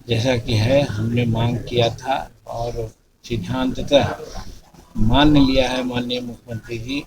जैसा कि है हमने मांग किया था और सिद्धांततः मान लिया है माननीय मुख्यमंत्री जी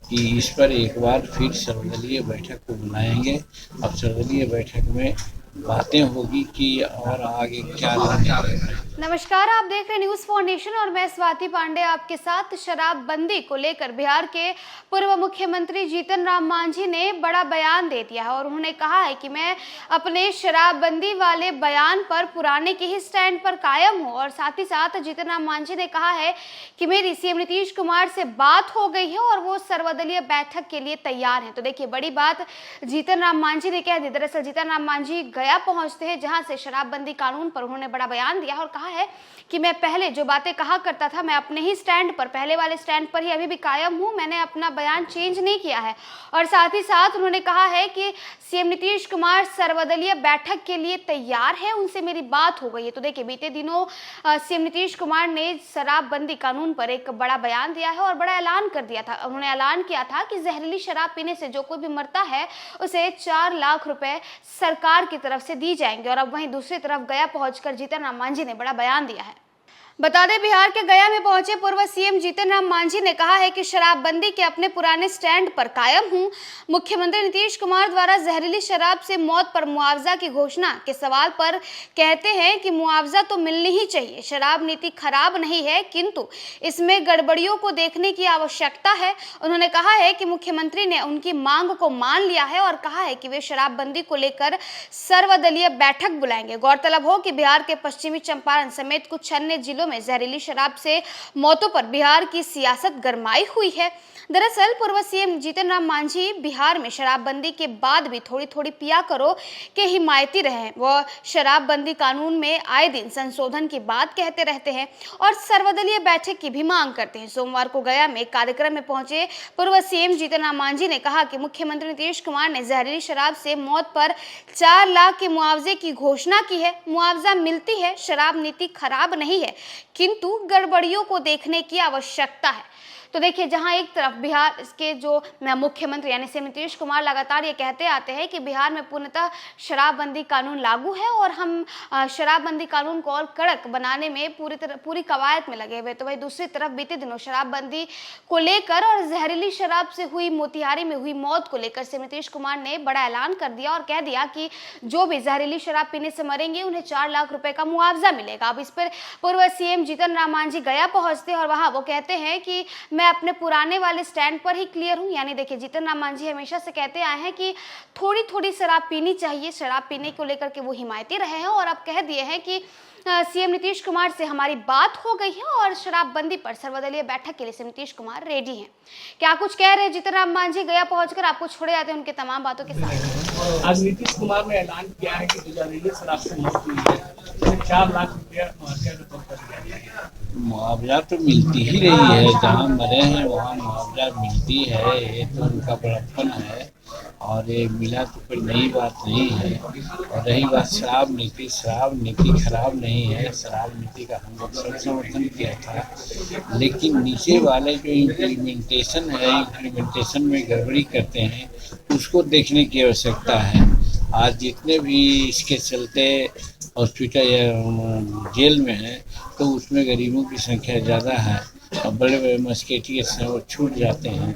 कि इस पर एक बार फिर सर्वदलीय बैठक को बुलाएंगे। अब सर्वदलीय बैठक में बातें होगी कि और आगे क्या रणनीति है। नमस्कार, आप देख रहे न्यूज फाउंडेशन और मैं स्वाति पांडे आपके साथ। शराबबंदी को लेकर बिहार के पूर्व मुख्यमंत्री जीतन राम मांझी ने बड़ा बयान दे दिया है और उन्होंने कहा है कि मैं अपने शराबबंदी वाले बयान पर पुराने के ही स्टैंड पर कायम हूं। और साथ ही साथ जीतन राम मांझी ने कहा है कि मेरी सीएम नीतीश कुमार से बात हो गई है और वो सर्वदलीय बैठक के लिए तैयार हैं। तो देखिए, बड़ी बात जीतन राम मांझी ने कह दी। दरअसल जीतन राम मांझी गया पहुंचते हैं, जहां से शराबबंदी कानून पर उन्होंने बड़ा बयान दिया और कहा है कि मैं पहले जो बातें कहा करता था, मैं अपने ही स्टैंड पर, पहले वाले स्टैंड पर ही अभी भी कायम हूं। मैंने अपना बयान चेंज नहीं किया है। और साथ ही साथ उन्होंने कहा है कि सीएम नीतीश कुमार सर्वदलीय बैठक के लिए तैयार है, उनसे मेरी बात हो गई है। तो देखिए, बीते दिनों सीएम नीतीश कुमार ने शराबबंदी कानून पर एक बड़ा बयान दिया है और बड़ा ऐलान कर दिया था। उन्होंने ऐलान किया था कि जहरीली शराब पीने से जो कोई भी मरता है उसे 4 लाख रुपए सरकार की तरफ से दी जाएंगे। और अब वहीं दूसरी तरफ गया पहुंचकर जीतन राम मांझी ने बड़ा बयान दिया है। बता दें, बिहार के गया में पहुंचे पूर्व सीएम जीतन राम मांझी ने कहा है कि शराबबंदी के अपने पुराने स्टैंड पर कायम हूं। मुख्यमंत्री नीतीश कुमार द्वारा जहरीली शराब से मौत पर मुआवजा की घोषणा के सवाल पर कहते हैं कि मुआवजा तो मिलनी ही चाहिए। शराब नीति खराब नहीं है, किंतु इसमें गड़बड़ियों को देखने की आवश्यकता है। उन्होंने कहा है कि मुख्यमंत्री ने उनकी मांग को मान लिया है और कहा है कि वे शराबबंदी को लेकर सर्वदलीय बैठक बुलाएंगे। गौरतलब हो कि बिहार के पश्चिमी चंपारण समेत कुछ अन्य जिलों में जहरीली शराब से मौतों पर बिहार की सियासत गरमाई हुई है। दरअसल पूर्व सीएम जीतन राम मांझी बिहार में शराबबंदी के बाद भी थोड़ी थोड़ी पिया करो के हिमायती रहे। वह शराबबंदी कानून में आए दिन संशोधन की बात कहते रहते हैं और सर्वदलीय बैठक की भी मांग करते हैं। सोमवार को गया में एक कार्यक्रम में पहुंचे पूर्व सीएम जीतन राम मांझी ने कहा कि मुख्यमंत्री नीतीश कुमार ने जहरीली शराब से मौत पर 4 लाख के मुआवजे की घोषणा की है। मुआवजा मिलती है, शराब नीति खराब नहीं है, किंतु गड़बड़ियों को देखने की आवश्यकता है। तो देखिए, जहां एक तरफ बिहार के जो मुख्यमंत्री यानी सीएम नीतीश कुमार लगातार ये कहते आते हैं कि बिहार में पूर्णतः शराबबंदी कानून लागू है और हम शराबबंदी कानून को और कड़क बनाने में पूरी कवायद में लगे हुए, तो वही दूसरी तरफ बीते दिनों शराबबंदी को लेकर और जहरीली शराब से हुई मोतिहारी में हुई मौत को लेकर सीएम नीतीश कुमार ने बड़ा ऐलान कर दिया और कह दिया कि जो भी जहरीली शराब पीने से मरेंगे उन्हें 4 लाख रुपए का मुआवजा मिलेगा। अब इस पर पूर्व सीएम जीतन राम मांझी गया पहुंचते और वहां वो कहते हैं कि मैं अपने पुराने वाले स्टैंड पर ही क्लियर हूं। यानी देखिए, जीतन राम मांझी हमेशा से कहते आए हैं कि थोड़ी थोड़ी शराब पीनी चाहिए, शराब पीने को लेकर के वो हिमायती रहे हैं और अब कह दिए हैं कि सीएम नीतीश कुमार से हमारी बात हो गई है और शराबबंदी पर सर्वदलीय बैठक के लिए सीएम नीतीश कुमार रेडी हैं। क्या कुछ कह रहे हैं जीतन राम मांझी गया पहुंचकर, आपको छोड़े जाते हैं उनके तमाम बातों के साथ। आज नीतीश कुमार ने ऐलान किया है कि जहरीली शराब से मौत हुई है, 4 लाख रुपया मुआवजा के तौर पर दिया जाएगा। मुआवजा तो मिलती ही रही है, जहाँ मरे हैं वहाँ मुआवजा मिलती है। ये तो उनका बड़प्पन है और ये मिला तो कोई नई बात नहीं है। और रही बात शराब नीति खराब नहीं है। शराब नीति का हम लोग सब समर्थन किया था, लेकिन नीचे वाले जो इम्प्लीमेंटेशन है, इम्प्लीमेंटेशन में गड़बड़ी करते हैं, उसको देखने की आवश्यकता है। आज जितने भी इसके चलते हॉस्पिटल या जेल में हैं, तो उसमें गरीबों की संख्या ज़्यादा है और बड़े बड़े मस्केटियर्स हैं, वो छूट जाते हैं।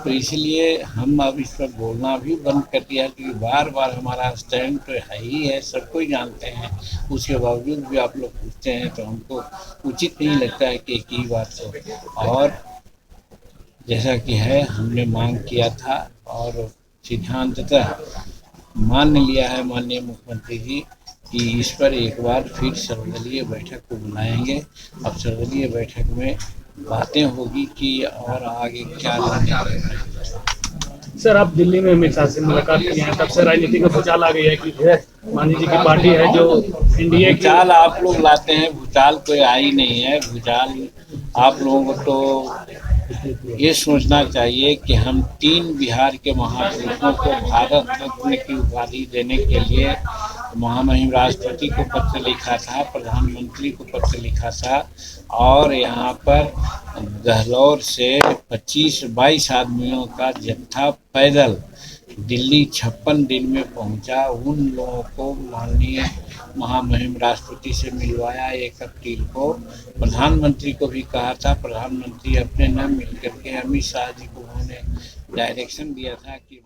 तो इसलिए हम अब इस पर बोलना भी बंद कर दिया, क्योंकि बार बार हमारा स्टैंड तो है ही है, सबको ही जानते हैं। उसके बावजूद भी आप लोग पूछते हैं, तो हमको उचित नहीं लगता है कि एक ही बात हो। और जैसा कि है हमने मांग किया था और सिद्धांततः मान लिया है माननीय मुख्यमंत्री जी कि इस पर एक बार फिर सर्वदलीय बैठक को बुलाएंगे। अब सर्वदलीय बैठक में बातें होगी कि और आगे क्या रणनीति है। सर, आप दिल्ली में अमित शाह से मुलाकात की है, तब से राजनीति का भूचाल आ गई है कि मांझी जी की पार्टी है जो एनडीए भूचाल आप लोग लाते हैं, भूचाल कोई आई नहीं है। भूचाल आप लोगों को तो ये सोचना चाहिए कि हम 3 बिहार के महापुरुषों को भारत रत्न की उपाधि देने के लिए महामहिम राष्ट्रपति को पत्र लिखा था, प्रधानमंत्री को पत्र लिखा था और यहाँ पर गहलौर से 25-22 आदमियों का जत्था पैदल दिल्ली 56 दिन में पहुंचा। उन लोगों को माननीय महामहिम राष्ट्रपति से मिलवाया 1 अप्रैल को। प्रधानमंत्री को भी कहा था, प्रधानमंत्री अपने न मिल करके अमित शाह जी को उन्होंने डायरेक्शन दिया था कि